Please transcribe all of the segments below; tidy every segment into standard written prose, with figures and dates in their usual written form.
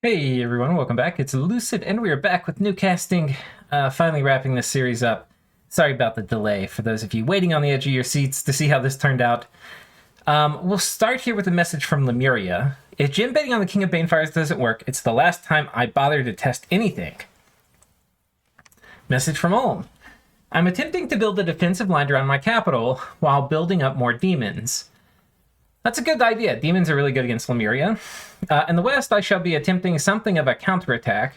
Hey everyone, welcome back. It's Lucid, and we are back with new casting. Finally wrapping this series up. Sorry about the delay for those of you waiting on the edge of your seats to see how this turned out. We'll start here with a message from Lemuria. If gem baiting on the King of Banefires doesn't work, it's the last time I bother to test anything. Message from Ulm. I'm attempting to build a defensive line around my capital while building up more demons. That's a good idea. Demons are really good against Lemuria. In the west, I shall be attempting something of a counterattack.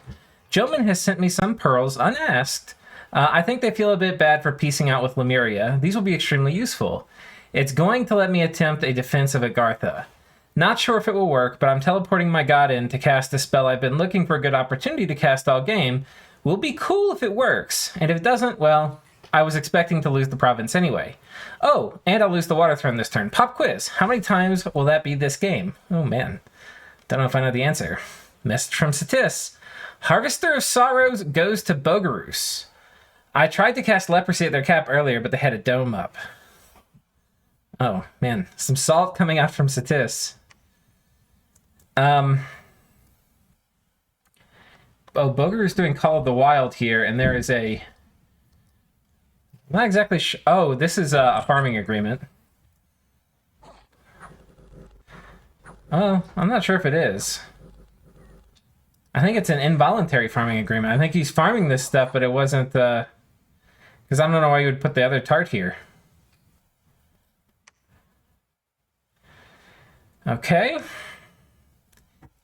Joman has sent me some pearls unasked. I think they feel a bit bad for piecing out with Lemuria. These will be extremely useful. It's going to let me attempt a defense of Agartha. Not sure if it will work, but I'm teleporting my god in to cast a spell I've been looking for a good opportunity to cast all game. Will be cool if it works, and if it doesn't, well, I was expecting to lose the province anyway. Oh, and I'll lose the water throne this turn. Pop quiz. How many times will that be this game? Oh, man. Don't know if I know the answer. Message from Satis. Harvester of Sorrows goes to Bogarus. I tried to cast Leprosy at their cap earlier, but they had a dome up. Oh, man. Some salt coming out from Satis. Oh, Bogarus doing Call of the Wild here, and there is a... Not exactly oh, this is a farming agreement. Oh, I'm not sure if it is. I think it's an involuntary farming agreement. I think he's farming this stuff, but it wasn't, because I don't know why you would put the other tart here. Okay.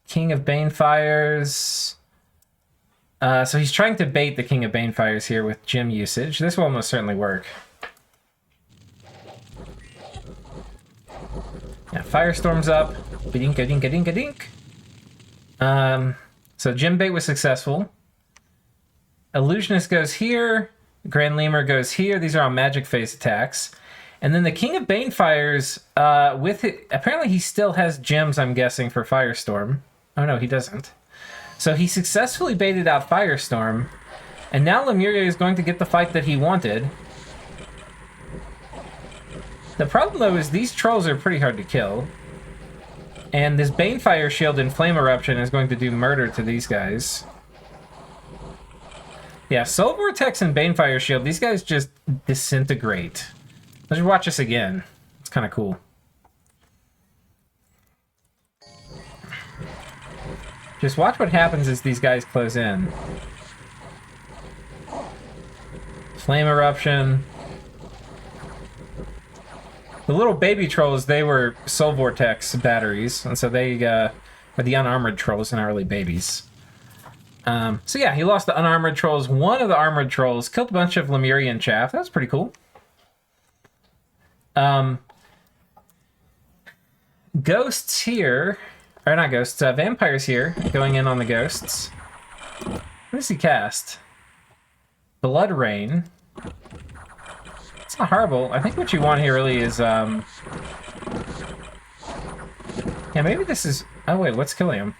King of Banefires. So he's trying to bait the King of Banefires here with gem usage. This will almost certainly work. Yeah, Firestorm's up. Ba-dink-a-dink-a-dink-a-dink. So gem bait was successful. Illusionist goes here. Grand Lemur goes here. These are all magic phase attacks. And then the King of Banefires, with it, apparently he still has gems, I'm guessing, for Firestorm. Oh no, he doesn't. So he successfully baited out Firestorm, and now Lemuria is going to get the fight that he wanted. The problem, though, is these trolls are pretty hard to kill. And this Banefire Shield and Flame Eruption is going to do murder to these guys. Yeah, Soul Vortex and Banefire Shield, these guys just disintegrate. Let's watch this again. It's kind of cool. Just watch what happens as these guys close in. Flame Eruption. The little baby trolls, they were Soul Vortex batteries, and so they are the unarmored trolls, not really babies. So yeah, he lost the unarmored trolls. One of the armored trolls killed a bunch of Lemurian chaff. That was pretty cool. Ghosts here. Or not ghosts, vampires here, going in on the ghosts. What does he cast? Blood Rain. It's not horrible. I think what you want here really is, yeah, maybe this is... Oh, wait, what's killing him?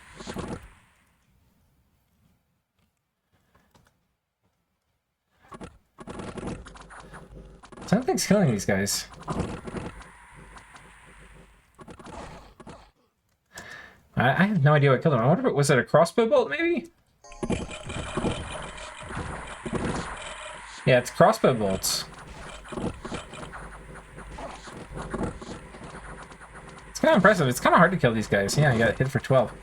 Something's killing these guys. I have no idea what killed him. I wonder if it was a crossbow bolt, maybe? Yeah, it's crossbow bolts. It's kind of impressive. It's kind of hard to kill these guys. Yeah, you got hit for 12.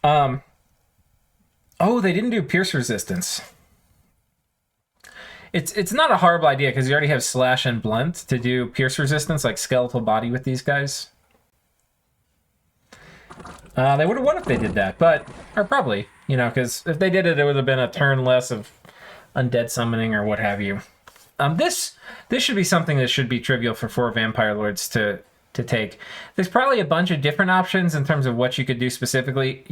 Oh, they didn't do pierce resistance. It's not a horrible idea because you already have slash and blunt to do pierce resistance, like skeletal body with these guys. They would have won if they did that, or probably, you know, because if they did it, it would have been a turn less of undead summoning or what have you. This should be something that should be trivial for 4 Vampire Lords to take. There's probably a bunch of different options in terms of what you could do specifically.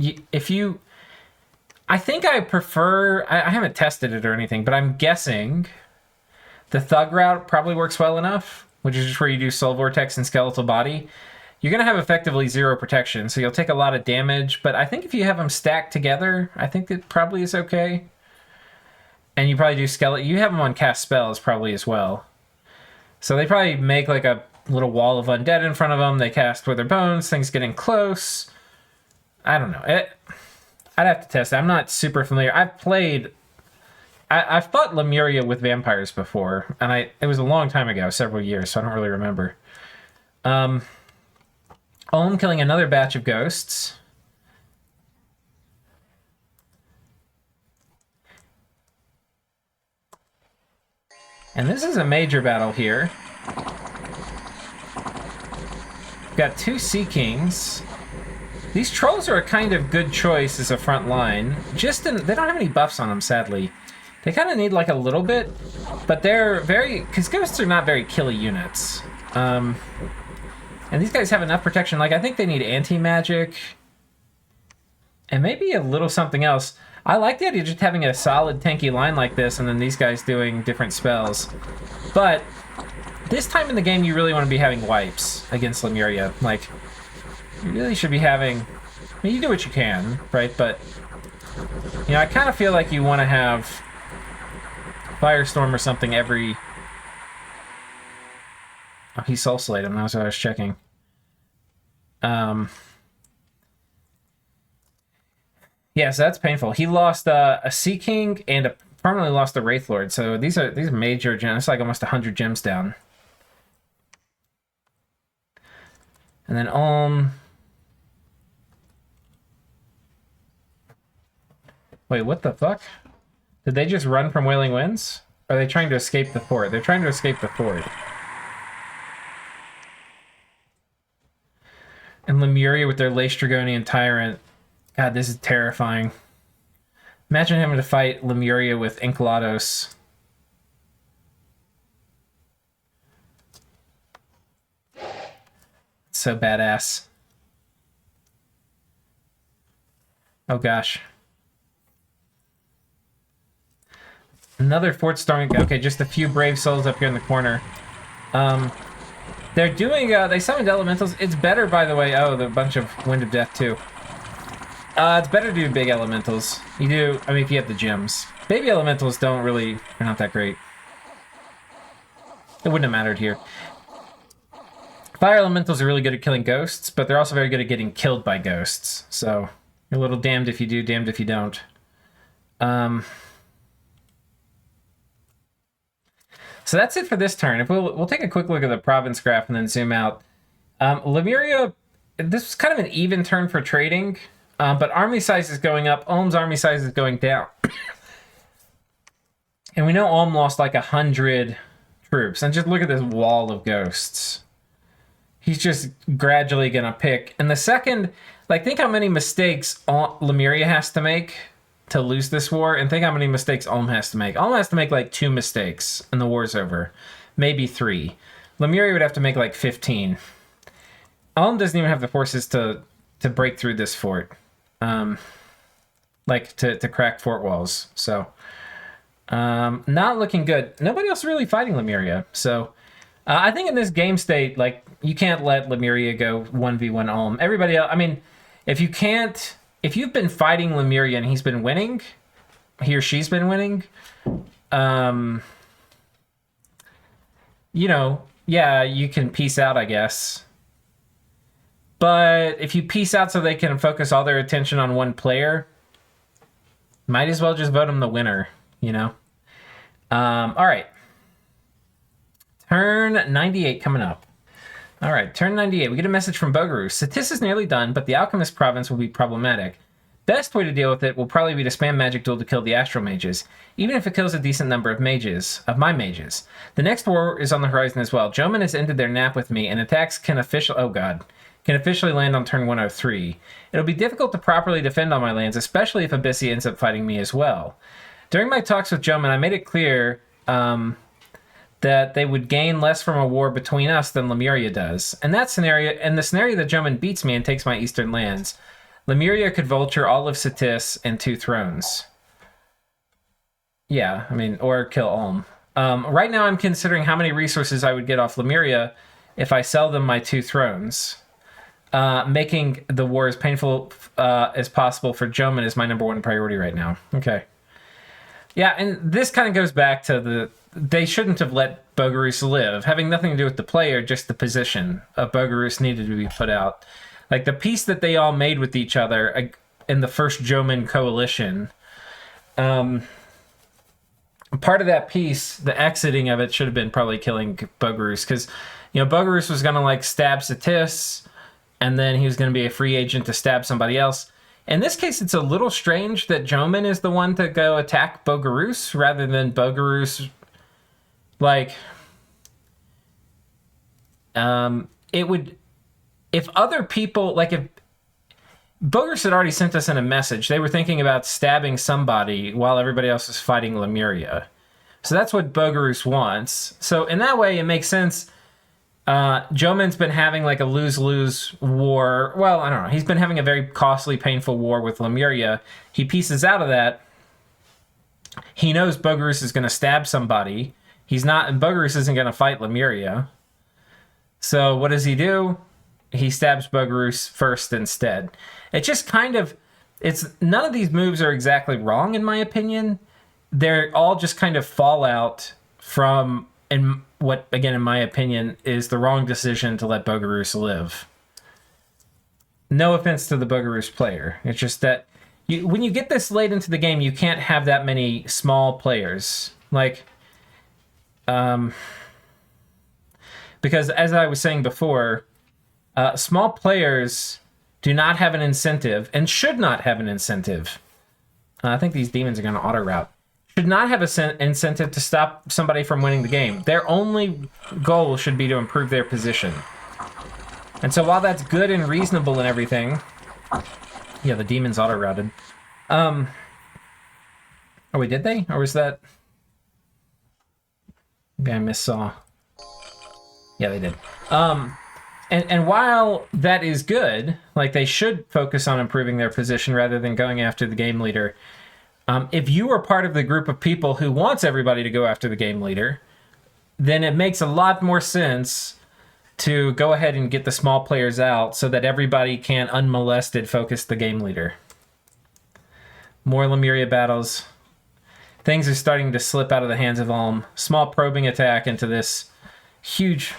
I think I prefer, I haven't tested it or anything, but I'm guessing the Thug route probably works well enough, which is just where you do Soul Vortex and Skeletal Body. You're going to have effectively 0 protection, so you'll take a lot of damage, but I think if you have them stacked together, I think it probably is okay. And you probably do skeleton. You have them on cast spells probably as well. So they probably make like a little wall of undead in front of them. They cast Wither Bones, things getting close. I don't know. I'd have to test it. I'm not super familiar. I've fought Lemuria with vampires before, and it was a long time ago, several years, so I don't really remember. Ulm killing another batch of ghosts. And this is a major battle here. Got 2 Sea Kings. These trolls are a kind of good choice as a front line. They don't have any buffs on them, sadly. They kind of need like a little bit, but they're because ghosts are not very killy units. And these guys have enough protection. Like, I think they need anti-magic and maybe a little something else. I like the idea of just having a solid tanky line like this and then these guys doing different spells. But this time in the game, you really want to be having wipes against Lemuria. Like, you really should be having... I mean, you do what you can, right? But, you know, I kind of feel like you want to have Firestorm or something every... Oh, he soul slayed him. That's what I was checking. Yeah, so that's painful. He lost a Sea King and permanently lost a Wraith Lord. So these are major gems. It's like almost 100 gems down. And then wait, what the fuck? Did they just run from Wailing Winds? Or are they trying to escape the fort? They're trying to escape the fort. And Lemuria with their Lace Dragonian Tyrant. God, this is terrifying. Imagine having to fight Lemuria with Enceladus. It's so badass. Oh gosh. Another fort storming. Okay, just a few brave souls up here in the corner. They're doing, they summoned elementals. It's better, by the way. Oh, the bunch of Wind of Death, too. It's better to do big elementals. You do, I mean, if you have the gems. Baby elementals they're not that great. It wouldn't have mattered here. Fire elementals are really good at killing ghosts, but they're also very good at getting killed by ghosts. So, you're a little damned if you do, damned if you don't. So that's it for this turn. If we'll take a quick look at the province graph and then zoom out. Lemuria, this was kind of an even turn for trading, but army size is going up. Ulm's army size is going down. And we know Ulm lost like 100 troops. And just look at this wall of ghosts. He's just gradually going to pick. And the second, like, think how many mistakes Lemuria has to make to lose this war, and think how many mistakes Ulm has to make. Ulm has to make like 2 mistakes and the war's over. Maybe 3. Lemuria would have to make like 15. Ulm doesn't even have the forces to break through this fort. Like to crack fort walls. So not looking good. Nobody else really fighting Lemuria. So I think in this game state, like, you can't let Lemuria go 1v1 Ulm. Everybody else, I mean, if you've been fighting Lemuria and he's been winning, he or she's been winning, you know, yeah, you can peace out, I guess. But if you peace out so they can focus all their attention on one player, might as well just vote him the winner, you know? All right. Turn 98 coming up. All right, turn 98. We get a message from Bogaroo. Satis is nearly done, but the Alchemist province will be problematic. Best way to deal with it will probably be to spam Magic Duel to kill the Astral Mages, even if it kills a decent number of my mages. The next war is on the horizon as well. Joman has ended their nap with me, and attacks can officially land on turn 103. It'll be difficult to properly defend all my lands, especially if Abyssia ends up fighting me as well. During my talks with Joman, I made it clear that they would gain less from a war between us than Lemuria does. In the scenario that Joman beats me and takes my eastern lands, Lemuria could vulture all of Satis and 2 thrones. Yeah, I mean, or kill Ulm. Right now I'm considering how many resources I would get off Lemuria if I sell them my 2 thrones. Making the war as painful as possible for Joman is my #1 priority right now. Okay. Yeah, and this kind of goes back to they shouldn't have let Bogarus live, having nothing to do with the player, just the position of Bogarus needed to be put out. Like, the peace that they all made with each other, in the first Jomon coalition. Part of that piece, the exiting of it, should have been probably killing Bogarus, because, you know, Bogarus was going to, like, stab Satis, and then he was going to be a free agent to stab somebody else. In this case, it's a little strange that Jomon is the one to go attack Bogarus, rather than Bogarus, like, it would, if other people, like, if Bogarus had already sent us in a message, they were thinking about stabbing somebody while everybody else was fighting Lemuria. So that's what Bogarus wants. So in that way, it makes sense. Jomon's been having like a lose-lose war. Well, I don't know. He's been having a very costly, painful war with Lemuria. He pieces out of that. He knows Bogarus is going to stab somebody. He's not, and Bogarus isn't going to fight Lemuria. So what does he do? He stabs Bogarus first instead. It just kind of, it's, none of these moves are exactly wrong in my opinion. They're all just kind of fallout from, in what, again, in my opinion, is the wrong decision to let Bogarus live. No offense to the Bogarus player. It's just that when you get this late into the game, you can't have that many small players. Like, because as I was saying before, small players do not have an incentive, and should not have an incentive. I think these demons are going to auto-route. Should not have an incentive to stop somebody from winning the game. Their only goal should be to improve their position. And so while that's good and reasonable and everything... Yeah, the demons auto-routed. Oh, wait, did they? Or was that... Maybe I missaw. Yeah, they did. And while that is good, like, they should focus on improving their position rather than going after the game leader. If you are part of the group of people who wants everybody to go after the game leader, then it makes a lot more sense to go ahead and get the small players out so that everybody can unmolested focus the game leader. More Lemuria battles. Things are starting to slip out of the hands of Ulm. Small probing attack into this huge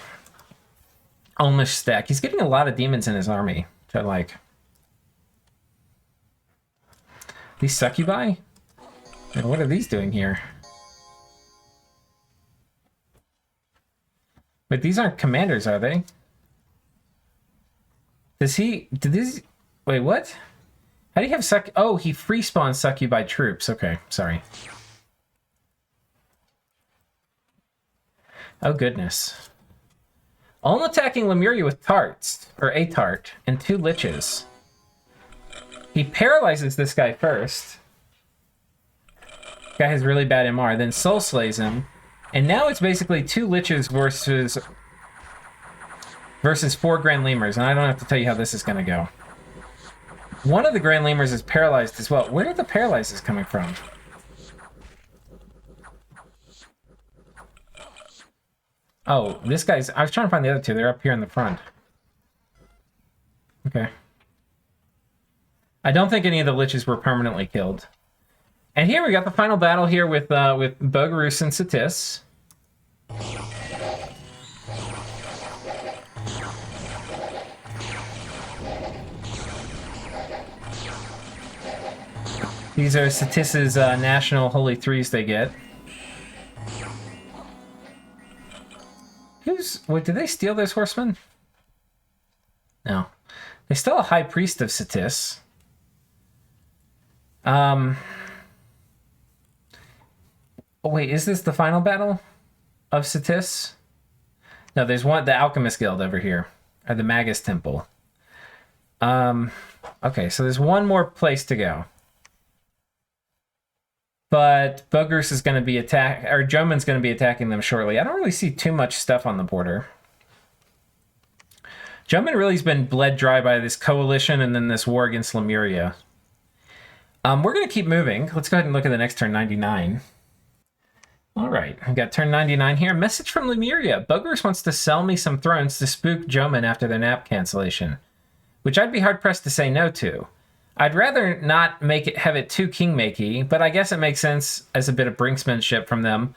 Ulmish stack. He's getting a lot of demons in his army, which I like. These succubi? And what are these doing here? Wait, these aren't commanders, are they? Does he... Did these... Wait, what? How do you have suck... Oh, he free spawns succubi troops. Okay, sorry. Oh, goodness. Ulm attacking Lemuria with tarts, or a tart, and 2 liches. He paralyzes this guy first. Guy has really bad MR, then soul slays him. And now it's basically 2 liches versus 4 Grand Lemurs, and I don't have to tell you how this is going to go. One of the Grand Lemurs is paralyzed as well. Where are the paralyzes coming from? Oh, this guy's... I was trying to find the other 2. They're up here in the front. Okay. I don't think any of the liches were permanently killed. And here we got the final battle here with Bogarus and Satis. These are Satis's national holy threes they get. Wait, did they steal those horsemen? No. They stole a high priest of Satis. Oh, wait, is this the final battle of Satis? No, there's one, the Alchemist Guild over here, or the Magus Temple. Okay, so there's one more place to go. But Bogarus is going to be Jomon's going to be attacking them shortly. I don't really see too much stuff on the border. Jomon really has been bled dry by this coalition and then this war against Lemuria. We're going to keep moving. Let's go ahead and look at the next turn, 99. All right, I've got turn 99 here. Message from Lemuria. Bogarus wants to sell me some thrones to spook Jomon after their nap cancellation, which I'd be hard-pressed to say no to. I'd rather not have it too king-makey, but I guess it makes sense as a bit of brinksmanship from them.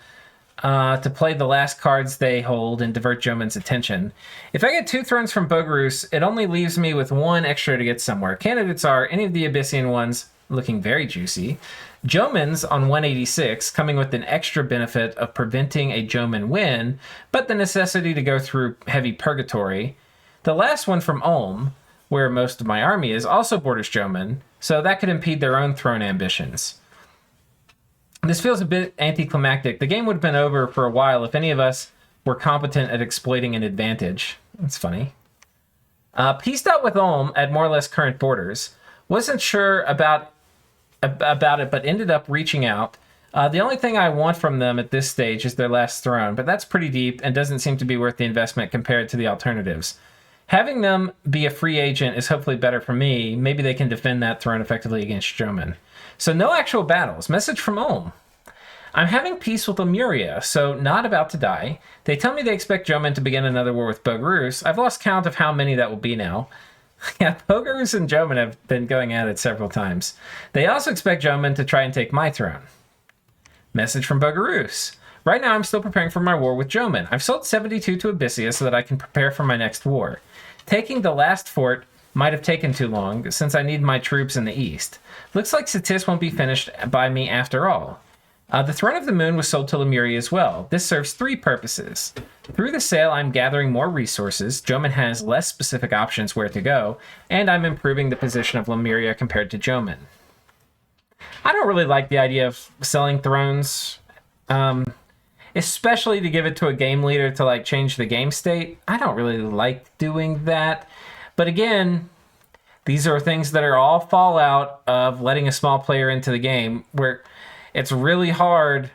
to play the last cards they hold and divert Joman's attention. If I get 2 thrones from Bogarus, it only leaves me with 1 extra to get somewhere. Candidates are any of the Abyssian ones, looking very juicy, Joman's on 186, coming with an extra benefit of preventing a Joman win, but the necessity to go through heavy purgatory. The last one from Ulm, where most of my army is, also borders Joman, so that could impede their own throne ambitions. This feels a bit anticlimactic. The game would have been over for a while if any of us were competent at exploiting an advantage. That's funny. Pieced out with Ulm at more or less current borders. Wasn't sure about it, but ended up reaching out. The only thing I want from them at this stage is their last throne, but that's pretty deep and doesn't seem to be worth the investment compared to the alternatives. Having them be a free agent is hopefully better for me. Maybe they can defend that throne effectively against Joman. So no actual battles. Message from Ulm. I'm having peace with Lemuria, so not about to die. They tell me they expect Joman to begin another war with Bogarus. I've lost count of how many that will be now. Yeah, Bogarus and Joman have been going at it several times. They also expect Joman to try and take my throne. Message from Bogarus. Right now I'm still preparing for my war with Joman. I've sold 72 to Abyssia so that I can prepare for my next war. Taking the last fort might have taken too long, since I need my troops in the east. Looks like Satis won't be finished by me after all. The Throne of the Moon was sold to Lemuria as well. This serves 3 purposes. Through the sale, I'm gathering more resources, Joman has less specific options where to go, and I'm improving the position of Lemuria compared to Joman. I don't really like the idea of selling thrones, especially to give it to a game leader to like change the game state. I don't really like doing that. But again, these are things that are all fallout of letting a small player into the game, where it's really hard.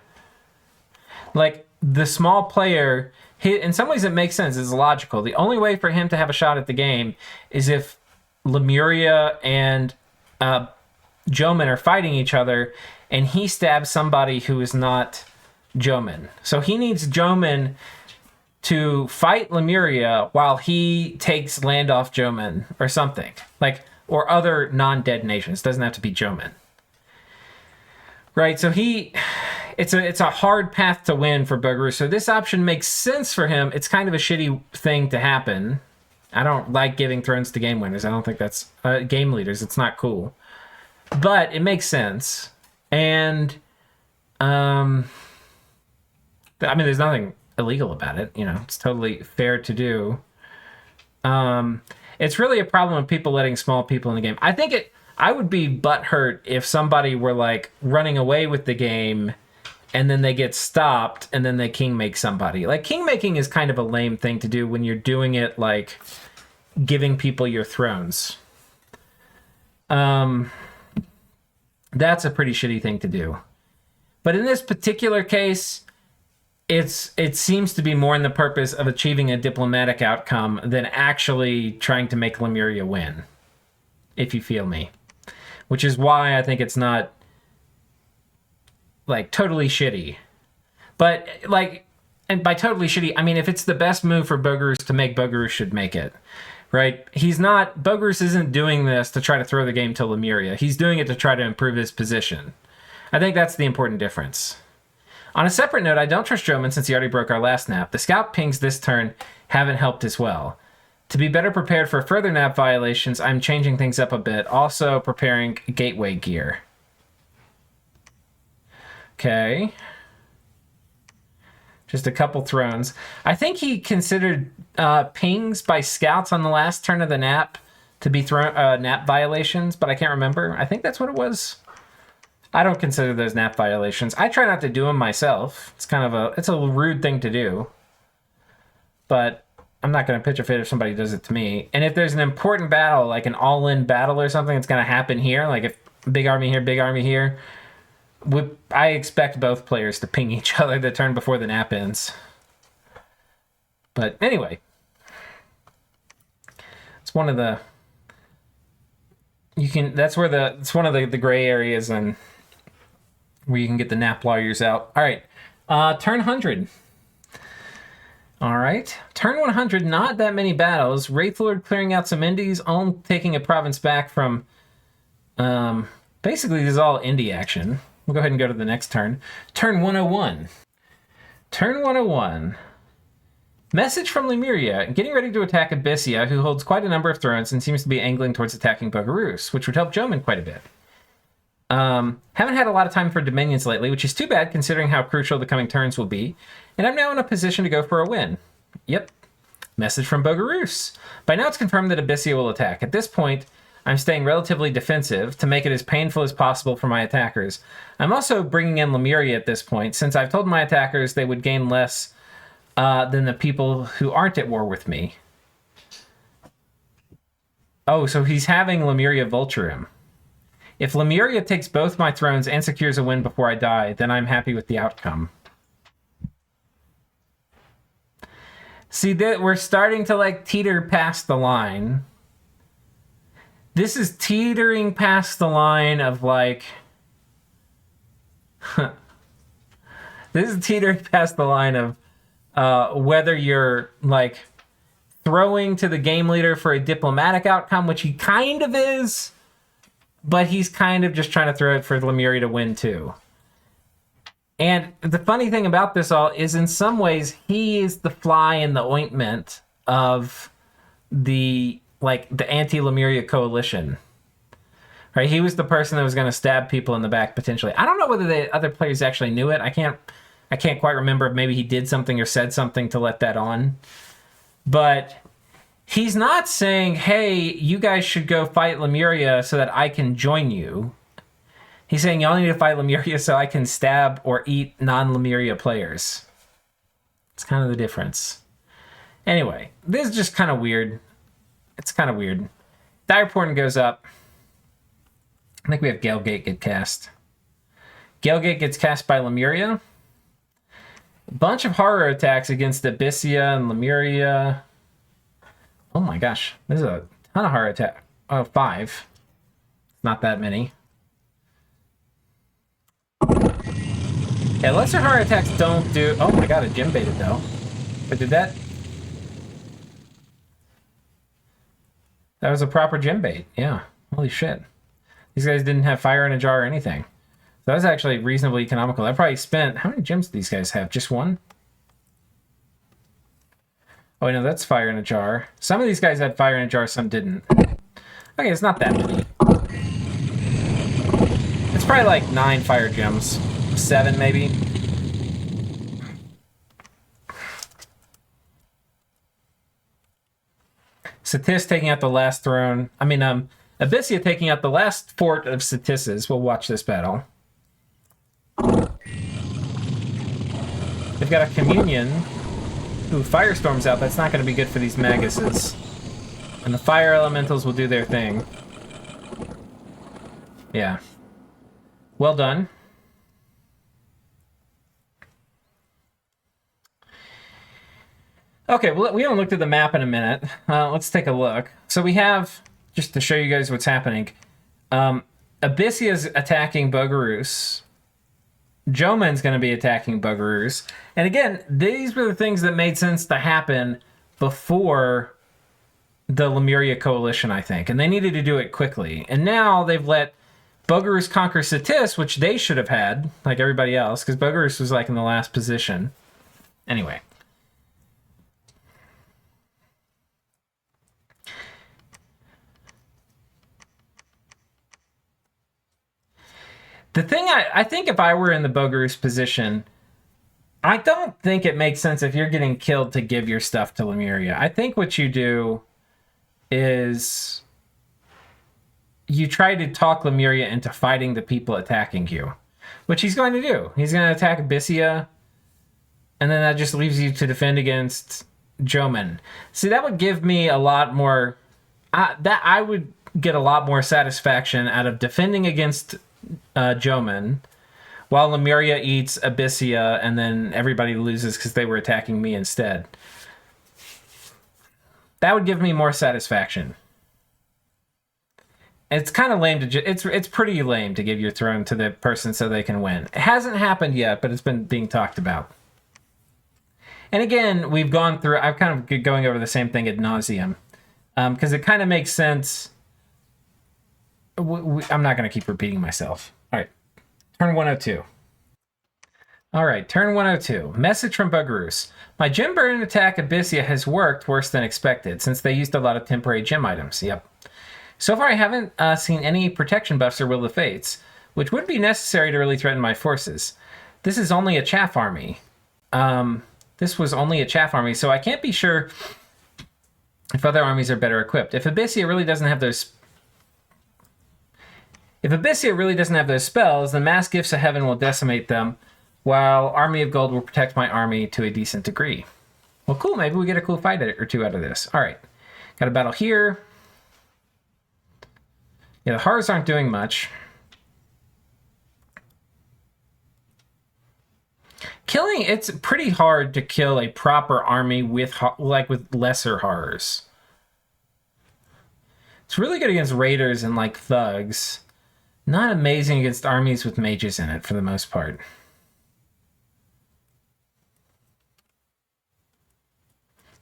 Like, the small player, in some ways it makes sense, it's logical. The only way for him to have a shot at the game is if Lemuria and Joman are fighting each other, and he stabs somebody who is not Joman. So he needs Joman to fight Lemuria while he takes land off Joman or something. Like, or other non-dead nations. Doesn't have to be Joman. Right, so it's a hard path to win for Bogarus. So this option makes sense for him. It's kind of a shitty thing to happen. I don't like giving thrones to game winners. I don't think that's game leaders. It's not cool. But it makes sense. And I mean, there's nothing illegal about it. You know, it's totally fair to do. It's really a problem with people letting small people in the game. I would be butthurt if somebody were like running away with the game and then they get stopped and then they kingmake somebody. Like, kingmaking is kind of a lame thing to do when you're doing it like giving people your thrones. That's a pretty shitty thing to do. But in this particular case, it seems to be more in the purpose of achieving a diplomatic outcome than actually trying to make Lemuria win, if you feel me. Which is why I think it's not, like, totally shitty. But, like, and by totally shitty, I mean if it's the best move for Bogarus to make, Bogarus should make it. Right? Bogarus isn't doing this to try to throw the game to Lemuria. He's doing it to try to improve his position. I think that's the important difference. On a separate note, I don't trust Joman since he already broke our last nap. The scout pings this turn haven't helped as well. To be better prepared for further nap violations, I'm changing things up a bit. Also preparing gateway gear. Okay. Just a couple thrones. I think he considered pings by scouts on the last turn of the nap to be nap violations, but I can't remember. I think that's what it was. I don't consider those nap violations. I try not to do them myself. It's kind of it's a rude thing to do. But I'm not going to pitch a fit if somebody does it to me. And if there's an important battle, like an all-in battle or something that's going to happen here, like if big army here, I expect both players to ping each other the turn before the nap ends. But anyway, it's one of the it's one of the gray areas and where you can get the nap lawyers out. All right, turn 100. All right, turn 100, not that many battles. Wraithlord clearing out some indies, Ulm taking a province back from, basically this is all indie action. We'll go ahead and go to the next turn. Turn 101. Turn 101. Message from Lemuria, getting ready to attack Abyssia, who holds quite a number of thrones and seems to be angling towards attacking Bogarus, which would help Joman quite a bit. Haven't had a lot of time for dominions lately, which is too bad considering how crucial the coming turns will be, and I'm now in a position to go for a win. Yep. Message from Bogarus. By now it's confirmed that Abyssia will attack. At this point, I'm staying relatively defensive to make it as painful as possible for my attackers. I'm also bringing in Lemuria at this point, since I've told my attackers they would gain less than the people who aren't at war with me. Oh, so he's having Lemuria vulture him. If Lemuria takes both my thrones and secures a win before I die, then I'm happy with the outcome. See, that we're starting to like teeter past the line. This is teetering past the line of like... This is teetering past the line of whether you're like throwing to the game leader for a diplomatic outcome, which he kind of is, but he's kind of just trying to throw it for Lemuria to win too. And the funny thing about this all is, in some ways, he is the fly in the ointment of the anti-Lemuria coalition. Right? He was the person that was going to stab people in the back potentially. I don't know whether the other players actually knew it. I can't quite remember if maybe he did something or said something to let that on. But he's not saying, hey, you guys should go fight Lemuria so that I can join you. He's saying y'all need to fight Lemuria so I can stab or eat non-Lemuria players. It's kind of the difference. Anyway, this is just kind of weird. It's kind of weird. Dire Portent goes up. I think we have Galegate get cast. Galegate gets cast by Lemuria. A bunch of horror attacks against Abyssia and Lemuria. Oh my gosh. There's a ton of horror attack. Oh, 5. Not that many. Yeah, lesser horror attacks don't do... Oh my god, it gem baited though. But did that... That was a proper gem bait. Yeah. Holy shit. These guys didn't have fire in a jar or anything. So that was actually reasonably economical. I probably spent... How many gems do these guys have? Just one? Oh, no, that's fire in a jar. Some of these guys had fire in a jar, some didn't. Okay, it's not that many. It's probably like 9 fire gems. 7, maybe. Satis taking out the last throne. I mean, Abyssia taking out the last fort of Satis's. We'll watch this battle. They've got a communion. Ooh, Firestorm's out. That's not going to be good for these Maguses. And the fire elementals will do their thing. Yeah. Well done. Okay, well, we haven't looked at the map in a minute. Let's take a look. So we have, just to show you guys what's happening, Abyssia's attacking Bogarus. Joman's going to be attacking Bogarus. And again, these were the things that made sense to happen before the Lemuria coalition, I think. And they needed to do it quickly. And now they've let Bogarus conquer Satis, which they should have had, like everybody else, because Bogarus was like in the last position. Anyway. The thing I think if I were in the Bogarus position, I don't think it makes sense if you're getting killed to give your stuff to Lemuria. I think what you do is you try to talk Lemuria into fighting the people attacking you, which he's going to do. He's going to attack Abyssia, and then that just leaves you to defend against Joman. See, that would give me a lot more... I would get a lot more satisfaction out of defending against Joman, while Lemuria eats Abyssia, and then everybody loses because they were attacking me instead. That would give me more satisfaction. It's kind of lame to... It's pretty lame to give your throne to the person so they can win. It hasn't happened yet, but it's been being talked about. And again, we've gone through... I'm kind of going over the same thing ad nauseum. Because it kind of makes sense... I'm not going to keep repeating myself. All right. Turn 102. All right, turn 102. Message from Bugaroos. My gym burn attack Abyssia has worked worse than expected, since they used a lot of temporary gym items. Yep. So far, I haven't seen any protection buffs or Will of Fates, which would be necessary to really threaten my forces. This is only a chaff army. This was only a chaff army, so I can't be sure if other armies are better equipped. If Abyssia really doesn't have those spells, then Mass Gifts of Heaven will decimate them, while Army of Gold will protect my army to a decent degree. Well, cool. Maybe we get a cool fight or two out of this. All right. Got a battle here. Yeah, the Horrors aren't doing much. It's pretty hard to kill a proper army with lesser Horrors. It's really good against Raiders and, like, Thugs. Not amazing against armies with mages in it, for the most part.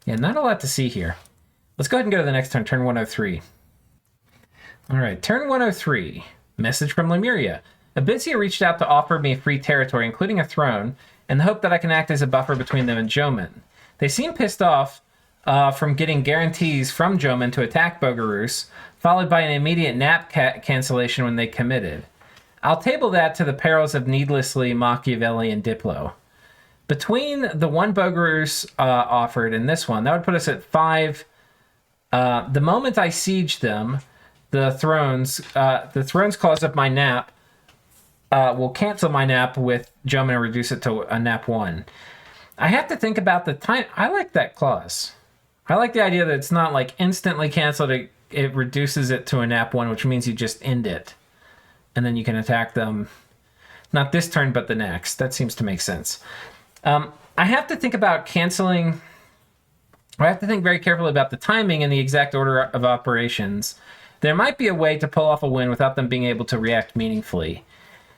Yeah, not a lot to see here. Let's go ahead and go to the next turn, turn 103. All right, turn 103. Message from Lemuria. Abyssia reached out to offer me free territory, including a throne, in the hope that I can act as a buffer between them and Jomin. They seem pissed off from getting guarantees from Jomin to attack Bugaroos, followed by an immediate nap cancellation when they committed. I'll table that to the perils of needlessly Machiavellian Diplo. Between the one Bugaroos offered and this one, that would put us at 5. The moment I siege them, the thrones clause of my nap will cancel my nap with Jomin and reduce it to a nap 1. I have to think about the time. I like that clause. I like the idea that it's not like instantly canceled. It reduces it to a nap 1, which means you just end it. And then you can attack them. Not this turn, but the next. That seems to make sense. I have to think about canceling. I have to think very carefully about the timing and the exact order of operations. There might be a way to pull off a win without them being able to react meaningfully.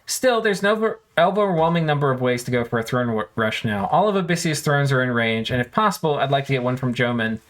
Still, there's no overwhelming number of ways to go for a throne rush now. All of Abyssia's thrones are in range, and if possible, I'd like to get one from Jomin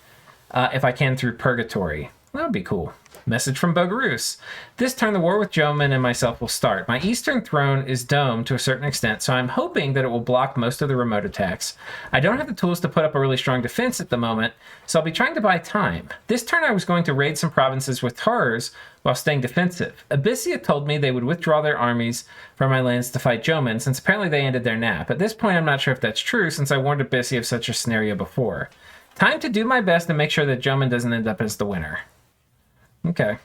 if I can through Purgatory. That would be cool. Message from Bugaroos. This turn, the war with Jomin and myself will start. My eastern throne is domed to a certain extent, so I'm hoping that it will block most of the remote attacks. I don't have the tools to put up a really strong defense at the moment, so I'll be trying to buy time. This turn I was going to raid some provinces with Horrors while staying defensive. Abyssia told me they would withdraw their armies from my lands to fight Jomin, since apparently they ended their nap. At this point, I'm not sure if that's true, since I warned Abyssia of such a scenario before. Time to do my best and make sure that Jomin doesn't end up as the winner. Okay.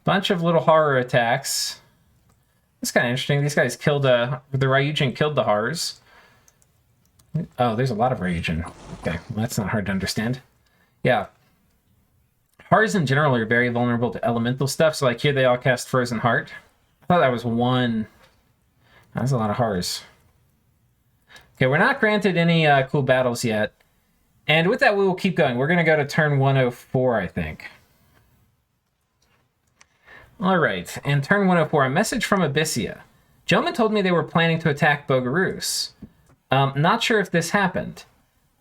Bunch of little horror attacks. That's kind of interesting. These guys killed the Ryujin killed the horrors. Oh, there's a lot of Ryujin. Okay, well, that's not hard to understand. Yeah. Horrors in general are very vulnerable to elemental stuff, so like here they all cast Frozen Heart. I thought that was one. That's a lot of horrors. Okay, we're not granted any cool battles yet. And with that, we will keep going. We're going to go to turn 104, I think. All right, and turn 104, a message from Abyssia. Jomin told me they were planning to attack Bugaroos. Not sure if this happened,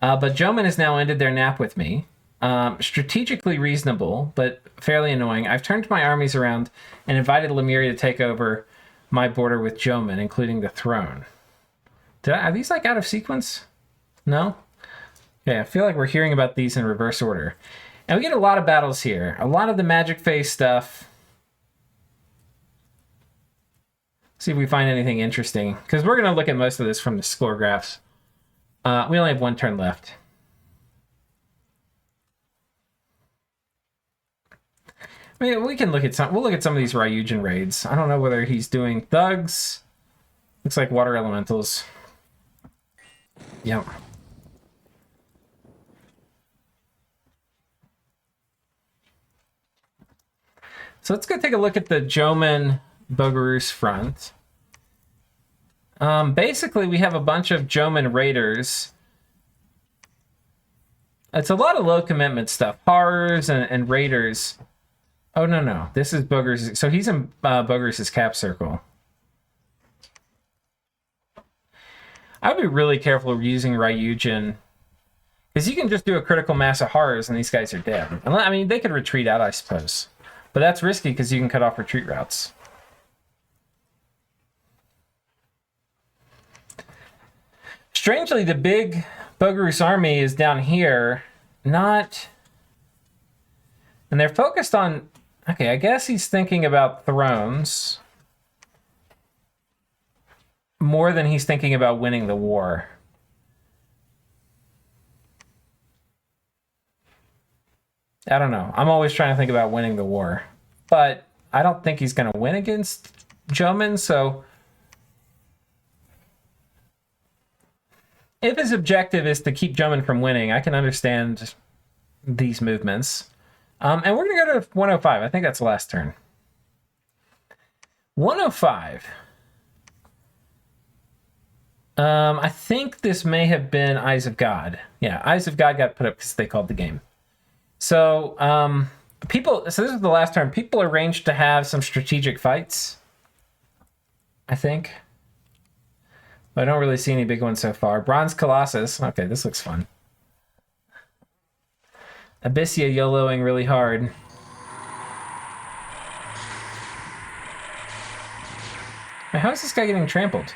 but Jomin has now ended their nap with me. Strategically reasonable, but fairly annoying. I've turned my armies around and invited Lemuria to take over my border with Jomin, including the throne. Are these like out of sequence? No? Okay, I feel like we're hearing about these in reverse order. And we get a lot of battles here. A lot of the magic phase stuff. See if we find anything interesting. Because we're going to look at most of this from the score graphs. We only have one turn left. I mean, we can look at some. We'll look at some of these Ryujin raids. I don't know whether he's doing thugs. Looks like water elementals. Yep. So let's go take a look at the Jomin Bugaroos front. Basically, we have a bunch of Jomin raiders. It's a lot of low commitment stuff. Horrors and raiders. Oh, no. This is Boogers. So he's in Boogers' cap circle. I would be really careful using Ryujin. Because you can just do a critical mass of horrors and these guys are dead. I mean, they could retreat out, I suppose. But that's risky because you can cut off retreat routes. Strangely, the big Bogarus army is down here, not... And they're focused on... Okay, I guess he's thinking about thrones more than he's thinking about winning the war. I don't know. I'm always trying to think about winning the war. But I don't think he's going to win against Jomon, so... If his objective is to keep Jomon from winning, I can understand these movements. And we're going to go to 105. I think that's the last turn. 105. I think this may have been Eyes of God. Yeah, Eyes of God got put up because they called the game. So, so this is the last turn. People arranged to have some strategic fights, I think. But I don't really see any big ones so far. Bronze Colossus. Okay, this looks fun. Abyssia YOLOing really hard. Wait, how is this guy getting trampled?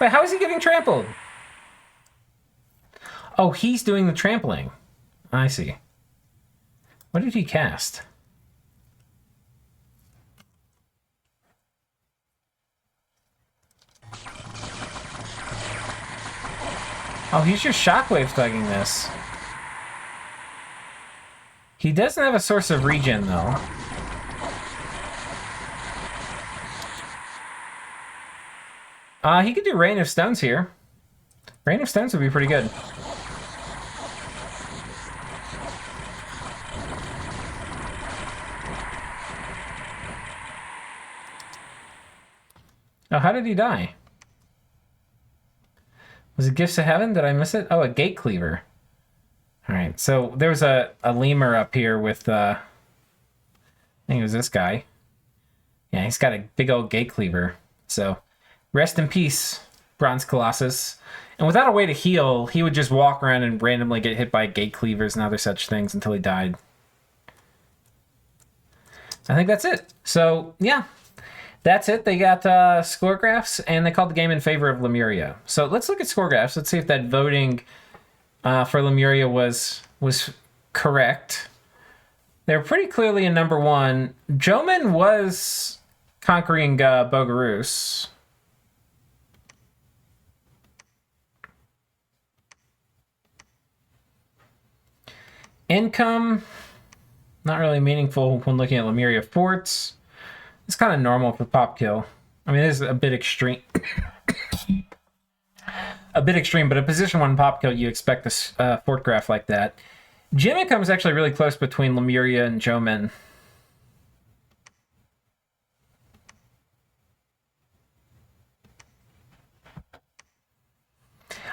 Wait, how is he getting trampled? Oh, he's doing the trampling. I see. What did he cast? Oh, he's just shockwave thugging this. He doesn't have a source of regen, though. He could do Rain of Stones here. Rain of Stones would be pretty good. Oh, how did he die? Was it Gifts of Heaven? Did I miss it? Oh, a Gate Cleaver. All right, so there's a lemur up here with, I think it was this guy. Yeah, he's got a big old Gate Cleaver. So, rest in peace, Bronze Colossus. And without a way to heal, he would just walk around and randomly get hit by Gate Cleavers and other such things until he died. I think that's it. So, yeah. That's it. They got score graphs, and they called the game in favor of Lemuria. So let's look at score graphs. Let's see if that voting for Lemuria was correct. They're pretty clearly in number one. Jomon was conquering Bogarus. Income, not really meaningful when looking at Lemuria forts. It's kind of normal for pop kill. I mean, it is a bit extreme. A bit extreme, but a position 1 pop kill, you expect this fort graph like that. Gym income is actually really close between Lemuria and Jomon.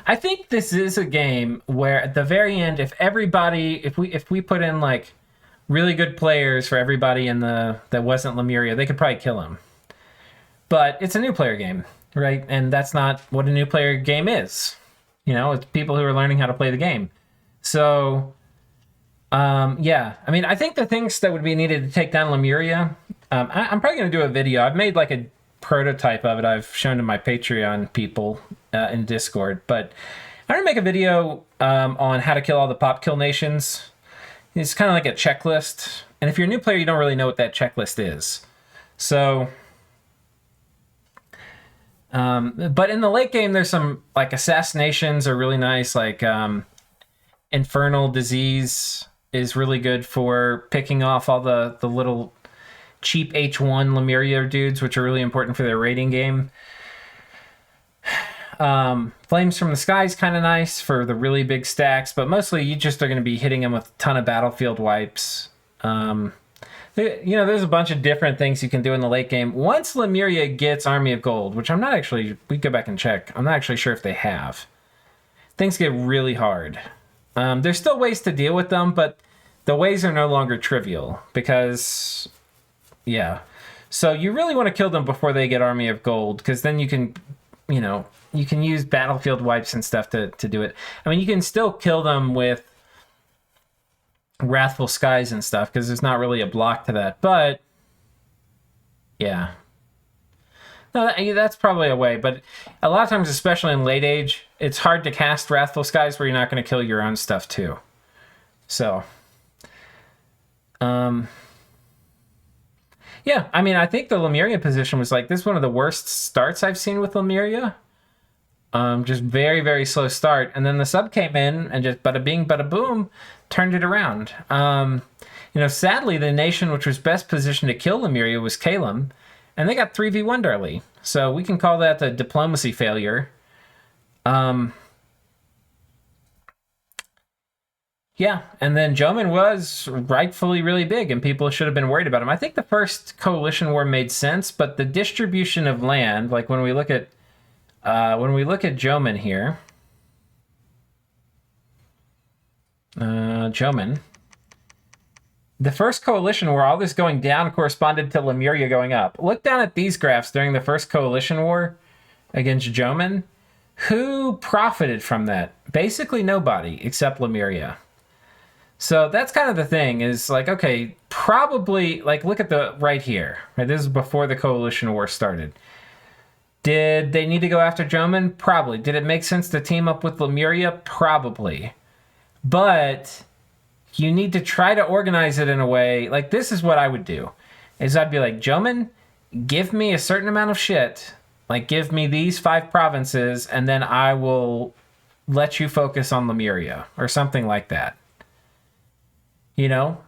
I think this is a game where at the very end, if we put in like really good players for everybody in that wasn't Lemuria, they could probably kill him. But it's a new player game, right? And that's not what a new player game is. You know, it's people who are learning how to play the game. So, yeah. I mean, I think the things that would be needed to take down Lemuria, I'm probably going to do a video. I've made like a prototype of it. I've shown to my Patreon people in Discord. But I'm going to make a video on how to kill all the pop kill nations. It's kind of like a checklist. And if you're a new player, you don't really know what that checklist is. So, but in the late game, there's some, like, assassinations are really nice. Like, Infernal Disease is really good for picking off all the little cheap H1 Lemuria dudes, which are really important for their raiding game. Flames from the Sky is kind of nice for the really big stacks, but mostly you just are going to be hitting them with a ton of battlefield wipes. There's a bunch of different things you can do in the late game. Once Lemuria gets Army of Gold, which I'm not actually, we go back and check, I'm not actually sure if they have, things get really hard. There's still ways to deal with them, but the ways are no longer trivial because, yeah. So you really want to kill them before they get Army of Gold, because then you can, you can use battlefield wipes and stuff to do it. I mean, you can still kill them with Wrathful Skies and stuff, because there's not really a block to that. But, yeah. No, that's probably a way, but a lot of times, especially in late age, it's hard to cast Wrathful Skies where you're not going to kill your own stuff too. So, yeah, I mean, I think the Lemuria position was like, this is one of the worst starts I've seen with Lemuria. Just very, very slow start. And then the sub came in and just bada bing, bada boom, turned it around. Sadly, the nation which was best positioned to kill Lemuria was Calum, and they got 3v1'd early. So we can call that a diplomacy failure. Yeah, and then Joman was rightfully really big, and people should have been worried about him. I think the first coalition war made sense, but the distribution of land, like when we look at Joman here, Joman, the first coalition war, all this going down corresponded to Lemuria going up. Look down at these graphs during the first coalition war against Joman. Who profited from that? Basically nobody except Lemuria. So that's kind of the thing, is like, okay, probably, like, look at the right here. Right, this is before the coalition war started. Did they need to go after Joman? Probably. Did it make sense to team up with Lemuria? Probably. But you need to try to organize it in a way, like, this is what I would do, is I'd be like, Joman, give me a certain amount of shit, like, give me these 5 provinces, and then I will let you focus on Lemuria, or something like that. You know?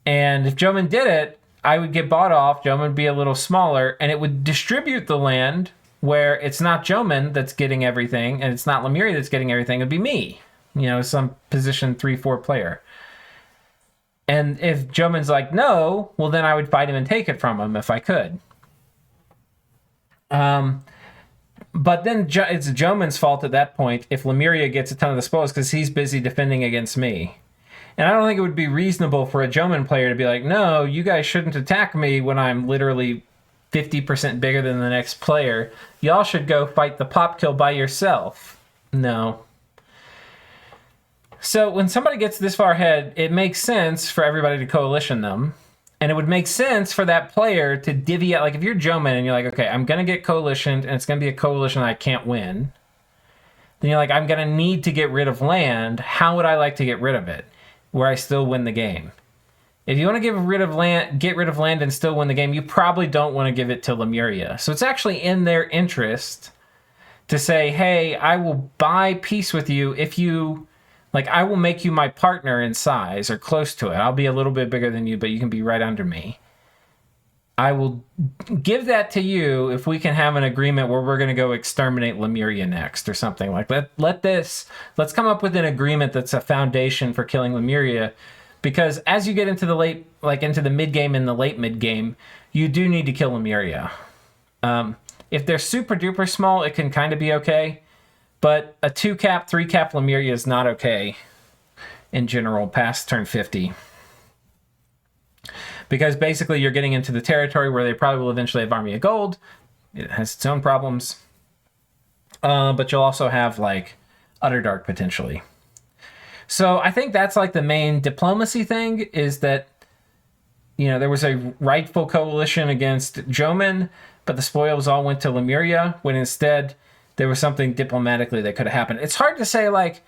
And if Joman did it, I would get bought off, Joman would be a little smaller, and it would distribute the land where it's not Joman that's getting everything, and it's not Lemuria that's getting everything, it'd be me. Some position 3-4 player. And if Joman's like, no, well, then I would fight him and take it from him if I could. But then it's Joman's fault at that point if Lemuria gets a ton of the spoils because he's busy defending against me. And I don't think it would be reasonable for a Joman player to be like, no, you guys shouldn't attack me when I'm literally 50% bigger than the next player. Y'all should go fight the pop kill by yourself. No. So when somebody gets this far ahead, it makes sense for everybody to coalition them. And it would make sense for that player to divvy out. Like if you're Joman and you're like, okay, I'm going to get coalitioned and it's going to be a coalition I can't win. Then you're like, I'm going to need to get rid of land. How would I like to get rid of it where I still win the game? If you want to get rid of land and still win the game, you probably don't want to give it to Lemuria. So it's actually in their interest to say, hey, I will buy peace with you if you... Like, I will make you my partner in size, or close to it. I'll be a little bit bigger than you, but you can be right under me. I will give that to you if we can have an agreement where we're going to go exterminate Lemuria next, or something like that. Let's come up with an agreement that's a foundation for killing Lemuria, because as you get into the into the mid-game and the late mid-game, you do need to kill Lemuria. If they're super duper small, it can kind of be okay. But a 2-cap, 3-cap Lemuria is not okay in general past turn 50. Because basically you're getting into the territory where they probably will eventually have Army of Gold. It has its own problems. But you'll also have, like, Underdark potentially. So I think that's, like, the main diplomacy thing, is that, there was a rightful coalition against Joman, but the spoils all went to Lemuria, when instead... there was something diplomatically that could have happened. It's hard to say, like,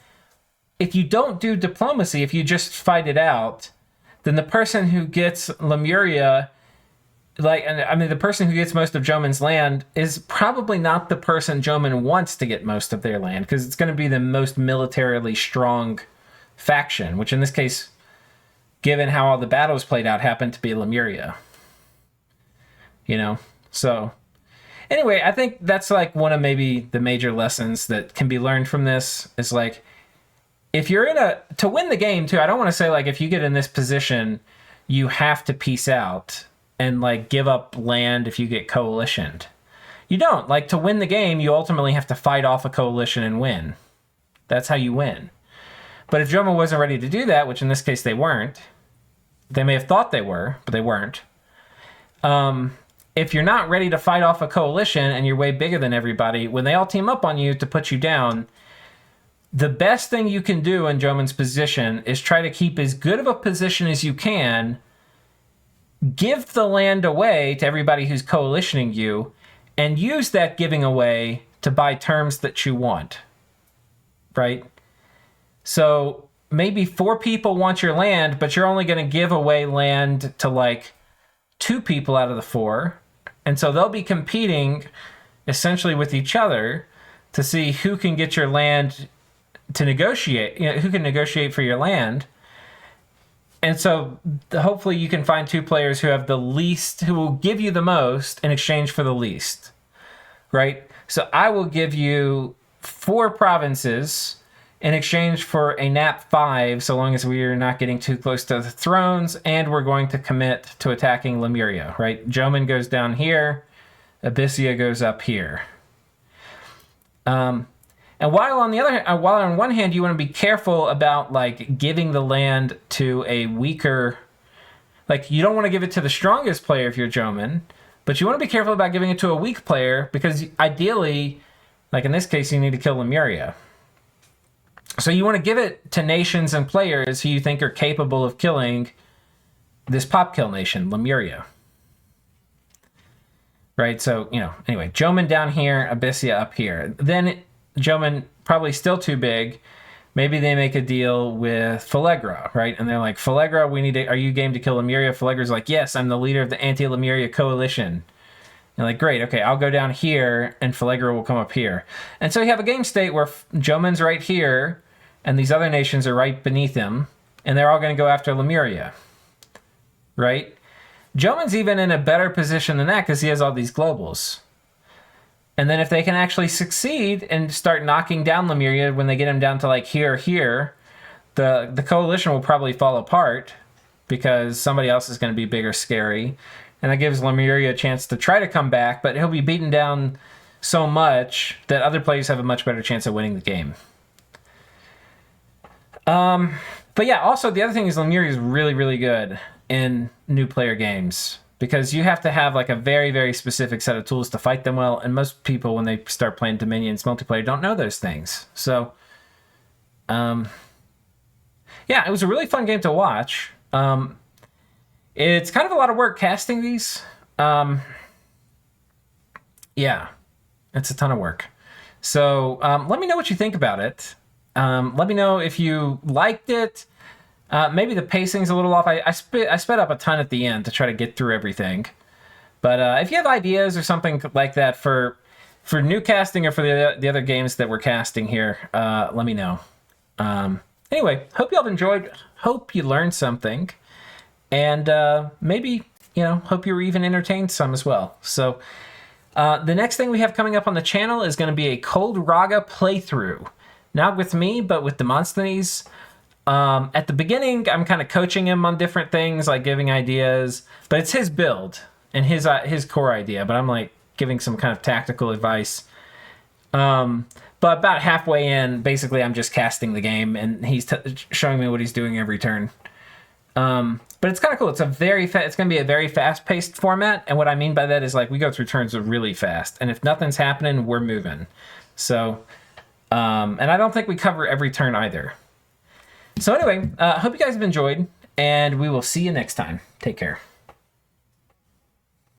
if you don't do diplomacy, if you just fight it out, then the person who gets Lemuria, the person who gets most of Joman's land is probably not the person Joman wants to get most of their land, because it's going to be the most militarily strong faction, which in this case, given how all the battles played out, happened to be Lemuria. So... Anyway, I think that's like one of maybe the major lessons that can be learned from this is like, if you're to win the game too, I don't want to say like, if you get in this position, you have to peace out and like give up land if you get coalitioned. You don't. Like, to win the game, you ultimately have to fight off a coalition and win. That's how you win. But if Joman wasn't ready to do that, which in this case they weren't, they may have thought they were, but they weren't. If you're not ready to fight off a coalition and you're way bigger than everybody, when they all team up on you to put you down, the best thing you can do in Joman's position is try to keep as good of a position as you can, give the land away to everybody who's coalitioning you, and use that giving away to buy terms that you want, right? So maybe 4 people want your land, but you're only going to give away land to like 2 people out of the 4. And so they'll be competing essentially with each other to see who can get your land to negotiate, who can negotiate for your land. And so hopefully you can find 2 players who have the least, who will give you the most in exchange for the least, right? So I will give you 4 provinces in exchange for a nap 5, so long as we are not getting too close to the thrones, and we're going to commit to attacking Lemuria, right? Joman goes down here, Abyssia goes up here. And while on one hand you want to be careful about like giving the land to a weaker, like you don't want to give it to the strongest player if you're Joman, but you want to be careful about giving it to a weak player because ideally, like in this case, you need to kill Lemuria. So you want to give it to nations and players who you think are capable of killing this pop kill nation, Lemuria. Right, so, anyway, Joman down here, Abyssia up here. Then Joman probably still too big. Maybe they make a deal with Falegra, right? And they're like, Falegra, are you game to kill Lemuria? Falegra's like, yes, I'm the leader of the anti-Lemuria coalition. You're like, great, okay, I'll go down here, and Falegra will come up here. And so you have a game state where Joman's right here, and these other nations are right beneath him, and they're all going to go after Lemuria, right? Joman's even in a better position than that because he has all these globals. And then if they can actually succeed and start knocking down Lemuria when they get him down to like here, the coalition will probably fall apart because somebody else is going to be big or scary. And that gives Lemuria a chance to try to come back, but he'll be beaten down so much that other players have a much better chance of winning the game. But yeah, also the other thing is Lemuria is really, really good in new player games because you have to have like a very, very specific set of tools to fight them well. And most people, when they start playing Dominions multiplayer, don't know those things. So, yeah, it was a really fun game to watch. It's kind of a lot of work casting these. Yeah, it's a ton of work. So let me know what you think about it. Let me know if you liked it. Maybe the pacing's a little off. I sped up a ton at the end to try to get through everything. But if you have ideas or something like that for NewCasting or for the other games that we're casting here, let me know. Anyway, hope you all enjoyed. Hope you learned something. And maybe, hope you were even entertained some as well. So the next thing we have coming up on the channel is going to be a Cold Raga playthrough. Not with me, but with Demosthenes. At the beginning, I'm kind of coaching him on different things, like giving ideas. But it's his build and his core idea. But I'm like giving some kind of tactical advice. But about halfway in, basically, I'm just casting the game, and he's showing me what he's doing every turn. But it's kind of cool. It's it's going to be a very fast-paced format, and what I mean by that is like we go through turns really fast, and if nothing's happening, we're moving. So, and I don't think we cover every turn either. So anyway, hope you guys have enjoyed, and we will see you next time. Take care.